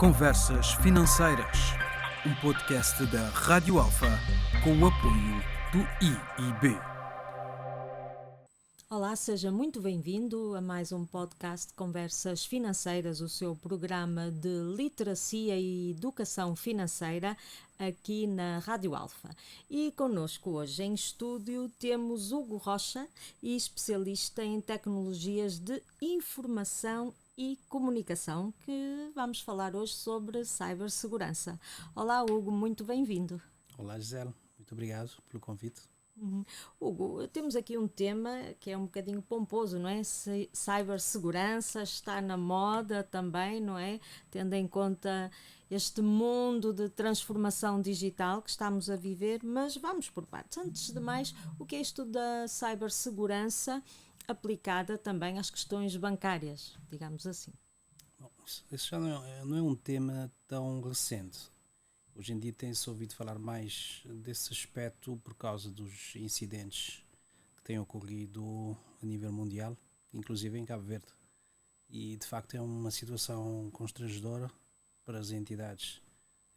Conversas Financeiras, um podcast da Rádio Alfa com o apoio do IIB. Olá, seja muito bem-vindo a mais um podcast de Conversas Financeiras, o seu programa de literacia e educação financeira aqui na Rádio Alfa. E connosco hoje em estúdio temos Hugo Rocha, especialista em tecnologias de informação e comunicação, que vamos falar hoje sobre cibersegurança. Olá, Hugo, muito bem-vindo. Olá, Gisele, muito obrigado pelo convite. Hugo, temos aqui um tema que é um bocadinho pomposo, não é? Cibersegurança está na moda também, não é? Tendo em conta este mundo de transformação digital que estamos a viver, mas vamos por partes. Antes de mais, o que é isto da cibersegurança aplicada também às questões bancárias, digamos assim? Bom, isso já não é um tema tão recente. Hoje em dia tem-se ouvido falar mais desse aspecto por causa dos incidentes que têm ocorrido a nível mundial, inclusive em Cabo Verde. E de facto é uma situação constrangedora para as entidades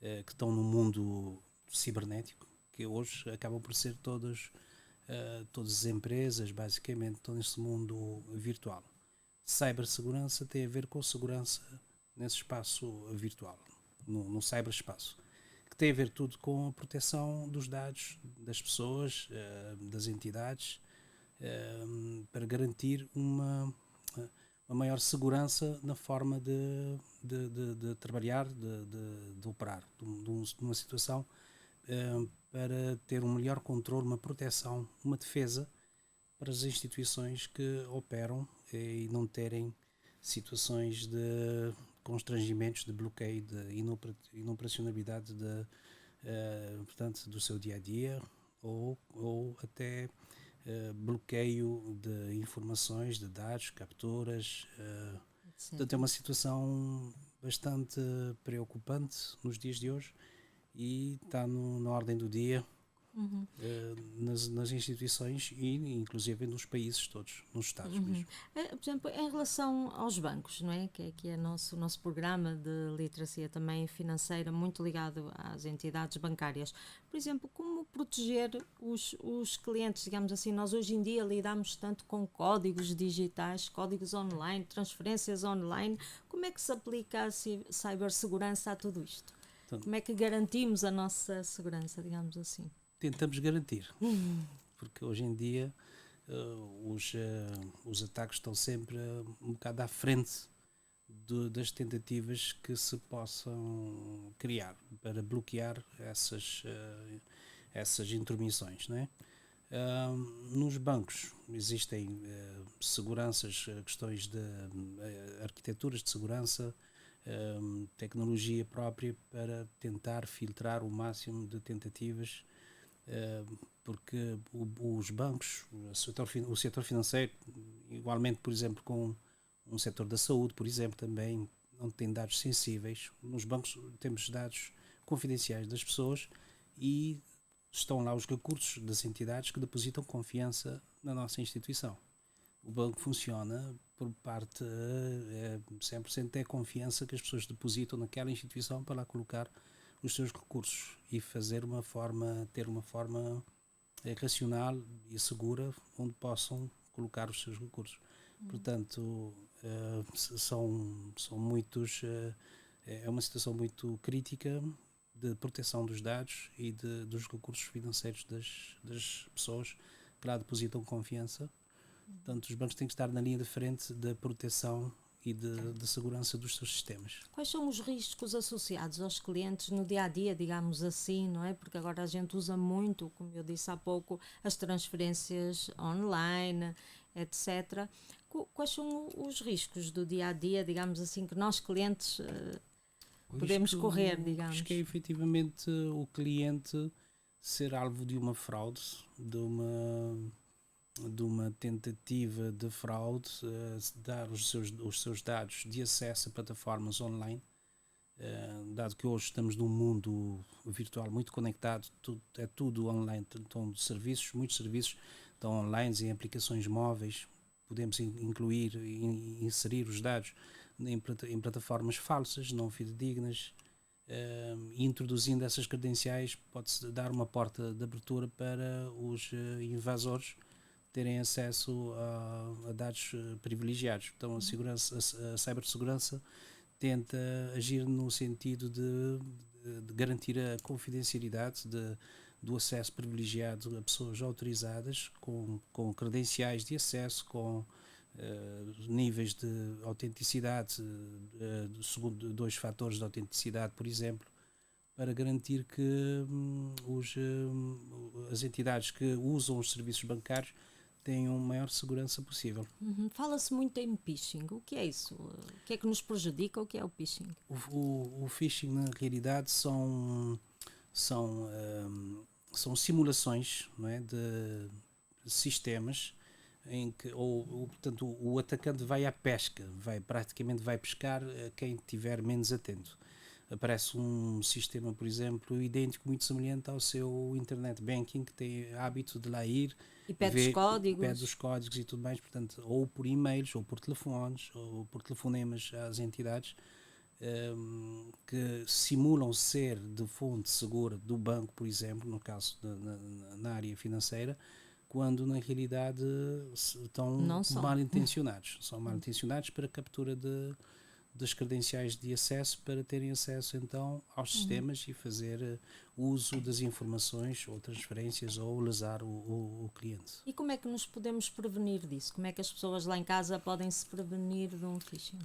que estão no mundo cibernético, que hoje acabam por ser todas as empresas, basicamente, estão nesse mundo virtual. Cibersegurança tem a ver com segurança nesse espaço virtual, no cyberespaço, que tem a ver tudo com a proteção dos dados das pessoas, das entidades, para garantir uma maior segurança na forma de trabalhar, de operar, de uma situação, para ter um melhor controle, uma proteção, uma defesa para as instituições que operam e não terem situações de constrangimentos, de bloqueio, de inoperacionalidade portanto, do seu dia-a-dia ou até bloqueio de informações, de dados, capturas. Portanto, é uma situação bastante preocupante nos dias de hoje e está na ordem do dia nas instituições e inclusive nos países todos, nos Estados mesmo. Por exemplo, em relação aos bancos, não é? Que é o nosso programa de literacia também financeira, muito ligado às entidades bancárias. Por exemplo, como proteger os clientes, digamos assim, nós hoje em dia lidamos tanto com códigos digitais, códigos online, transferências online, como é que se aplica a cibersegurança a tudo isto? Como é que garantimos a nossa segurança, digamos assim? Tentamos garantir, porque hoje em dia os ataques estão sempre um bocado à frente das tentativas que se possam criar para bloquear essas intromissões, não é? Nos bancos existem seguranças, questões de arquiteturas de segurança, tecnologia própria para tentar filtrar o máximo de tentativas, porque os bancos, o setor financeiro, igualmente, por exemplo, com um setor da saúde, por exemplo, também, onde tem dados sensíveis. Nos bancos temos dados confidenciais das pessoas e estão lá os recursos das entidades que depositam confiança na nossa instituição. O banco funciona por parte, 100% é a confiança que as pessoas depositam naquela instituição para lá colocar os seus recursos e ter uma forma racional e segura onde possam colocar os seus recursos. Portanto, são muitos, é uma situação muito crítica de proteção dos dados e dos recursos financeiros das pessoas que lá depositam confiança. Portanto, os bancos têm que estar na linha de frente da proteção e de segurança dos seus sistemas. Quais são os riscos associados aos clientes no dia-a-dia, digamos assim, não é? Porque agora a gente usa muito, como eu disse há pouco, as transferências online, etc. Quais são os riscos do dia-a-dia, digamos assim, que nós clientes podemos correr, digamos? Acho que é efetivamente o cliente ser alvo de uma fraude, de uma tentativa de fraude, dar os seus dados de acesso a plataformas online, dado que hoje estamos num mundo virtual muito conectado, é tudo online, então muitos serviços estão online em aplicações móveis, podemos incluir e inserir os dados em plataformas falsas, não fidedignas, e introduzindo essas credenciais pode-se dar uma porta de abertura para os invasores terem acesso a dados privilegiados. Então a cibersegurança tenta agir no sentido de garantir a confidencialidade do acesso privilegiado a pessoas autorizadas com credenciais de acesso, com níveis de autenticidade, segundo 2 fatores de autenticidade, por exemplo, para garantir que as entidades que usam os serviços bancários tenham a maior segurança possível. Fala-se muito em phishing. O que é isso? O que é que nos prejudica? O que é o phishing? O phishing, na realidade, são simulações, não é, de sistemas em que portanto, o atacante vai à pesca, praticamente vai pescar a quem estiver menos atento. Aparece um sistema, por exemplo, idêntico, muito semelhante ao seu internet banking, que tem hábito de lá ir e pede os códigos e tudo mais, portanto, ou por e-mails, ou por telefones, ou por telefonemas às entidades, que simulam ser de fonte segura do banco, por exemplo, no caso na área financeira, quando na realidade estão mal intencionados. São mal intencionados para a captura das credenciais de acesso, para terem acesso então aos sistemas e fazer uso das informações ou transferências ou lesar o cliente. E como é que nos podemos prevenir disso? Como é que as pessoas lá em casa podem se prevenir de um phishing?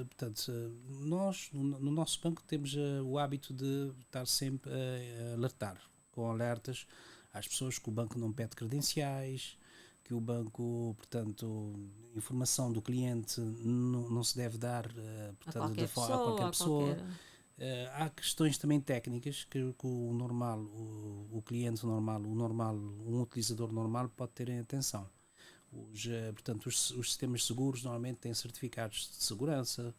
Portanto, nós no nosso banco temos o hábito de estar sempre a alertar, com alertas às pessoas que o banco não pede credenciais, que o banco, portanto, informação do cliente não se deve dar portanto, a qualquer pessoa. Há questões também técnicas que o cliente normal, um utilizador normal pode ter em atenção. Portanto, os sistemas seguros normalmente têm certificados de segurança.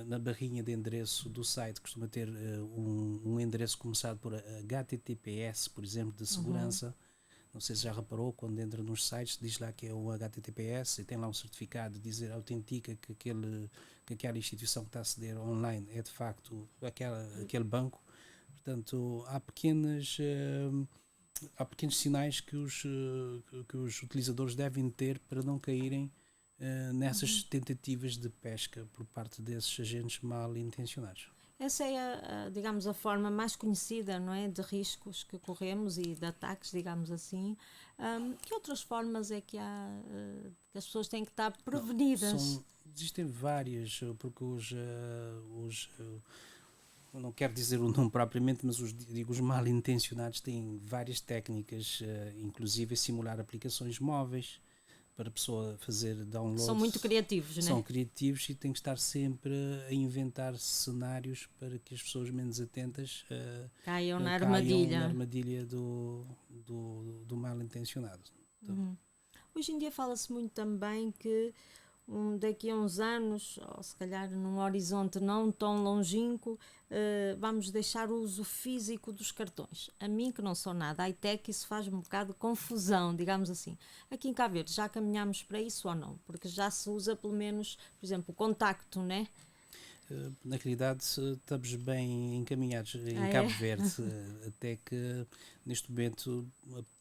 Na barrinha de endereço do site costuma ter um endereço começado por HTTPS, por exemplo, de segurança. Não sei se já reparou, quando entra nos sites, diz lá que é o HTTPS e tem lá um certificado de dizer, autentica que aquela instituição que está a aceder online é de facto aquele banco. Portanto, há pequenos sinais que os utilizadores devem ter para não caírem nessas tentativas de pesca por parte desses agentes mal intencionados. Essa é, digamos, a forma mais conhecida, não é, de riscos que corremos e de ataques, digamos assim. Que outras formas é que há que as pessoas têm que estar prevenidas? Existem várias, porque não quero dizer o nome propriamente, mas os mal intencionados têm várias técnicas, inclusive simular aplicações móveis para a pessoa fazer download. São muito criativos, não é? São criativos e têm que estar sempre a inventar cenários para que as pessoas menos atentas caiam na armadilha do mal intencionado. Então, Hoje em dia fala-se muito também que daqui a uns anos, ou se calhar num horizonte não tão longínquo, vamos deixar o uso físico dos cartões. A mim, que não sou nada high-tech, isso faz-me um bocado de confusão, digamos assim. Aqui em Cabo Verde já caminhamos para isso ou não? Porque já se usa pelo menos, por exemplo, o contacto, não é? Na realidade estamos bem encaminhados em Cabo Verde, até que neste momento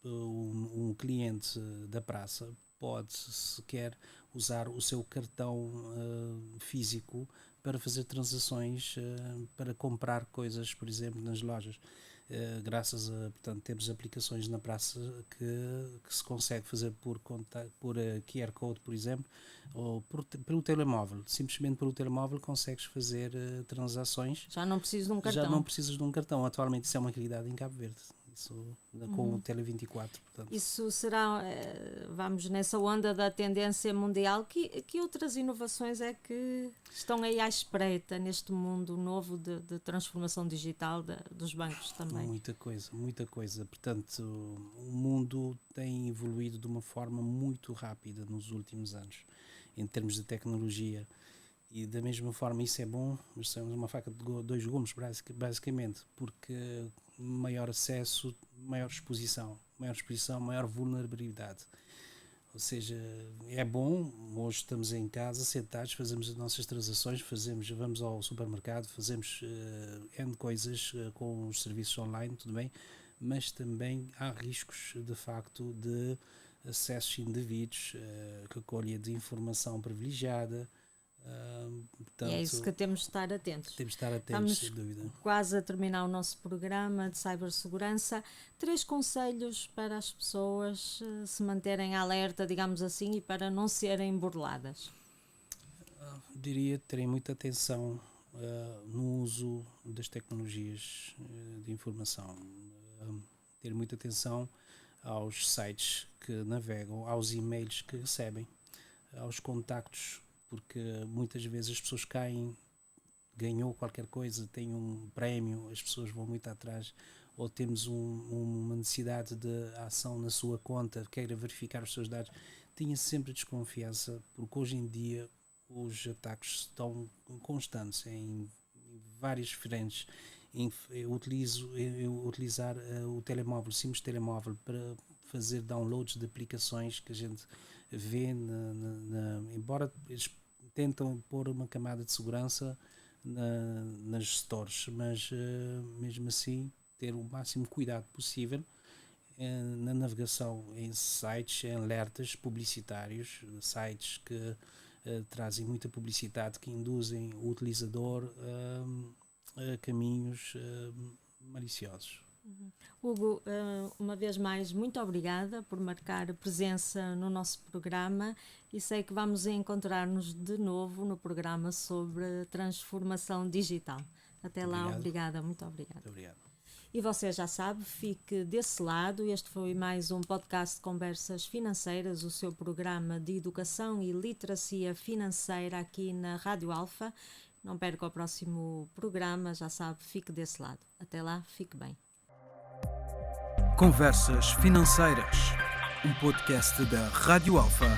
um cliente da praça pode sequer usar o seu cartão físico para fazer transações, para comprar coisas, por exemplo, nas lojas. Graças a, portanto, temos aplicações na praça que se consegue fazer por QR Code, por exemplo, ou pelo telemóvel. Simplesmente pelo telemóvel consegues fazer transações. Já não precisas de um cartão. Já não precisas de um cartão. Atualmente isso é uma realidade em Cabo Verde. Isso, com o Tele24, portanto. Isso será, vamos nessa onda da tendência mundial. Que outras inovações é que estão aí à espreita neste mundo novo de transformação digital dos bancos também? Muita coisa. Portanto, o mundo tem evoluído de uma forma muito rápida nos últimos anos, em termos de tecnologia. E da mesma forma isso é bom, mas somos uma faca de 2 gumes, basicamente, porque maior acesso, maior exposição, maior vulnerabilidade. Ou seja, é bom, hoje estamos em casa, sentados, fazemos as nossas transações, vamos ao supermercado, fazemos N coisas com os serviços online, tudo bem, mas também há riscos, de facto, de acessos indevidos, recolha de informação privilegiada. Portanto, é isso que temos de estar atentos. Temos de estar atentos, sem dúvida. Quase a terminar o nosso programa de cibersegurança. 3 conselhos para as pessoas se manterem alerta, digamos assim, e para não serem burladas. Diria terem muita atenção no uso das tecnologias de informação. Ter muita atenção aos sites que navegam, aos e-mails que recebem, aos contactos, porque muitas vezes as pessoas ganhou qualquer coisa, tem um prémio, as pessoas vão muito atrás, ou temos uma necessidade de ação na sua conta, queira verificar os seus dados. Tenha sempre desconfiança, porque hoje em dia os ataques estão constantes em várias frentes. Utilizar o telemóvel, simples telemóvel, para fazer downloads de aplicações que a gente vê, embora eles tentam pôr uma camada de segurança nas stores, mas mesmo assim ter o máximo cuidado possível na navegação em sites, em alertas publicitários, sites que trazem muita publicidade, que induzem o utilizador a caminhos maliciosos. Hugo, uma vez mais, muito obrigada por marcar presença no nosso programa, e sei que vamos encontrar-nos de novo no programa sobre transformação digital. Até lá, obrigada, muito obrigada. Muito obrigado. E você já sabe, fique desse lado. Este foi mais um podcast de Conversas Financeiras, o seu programa de educação e literacia financeira aqui na Rádio Alfa. Não perca o próximo programa, já sabe, fique desse lado. Até lá, fique bem. Conversas Financeiras, um podcast da Rádio Alfa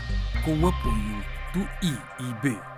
com o apoio do IIB.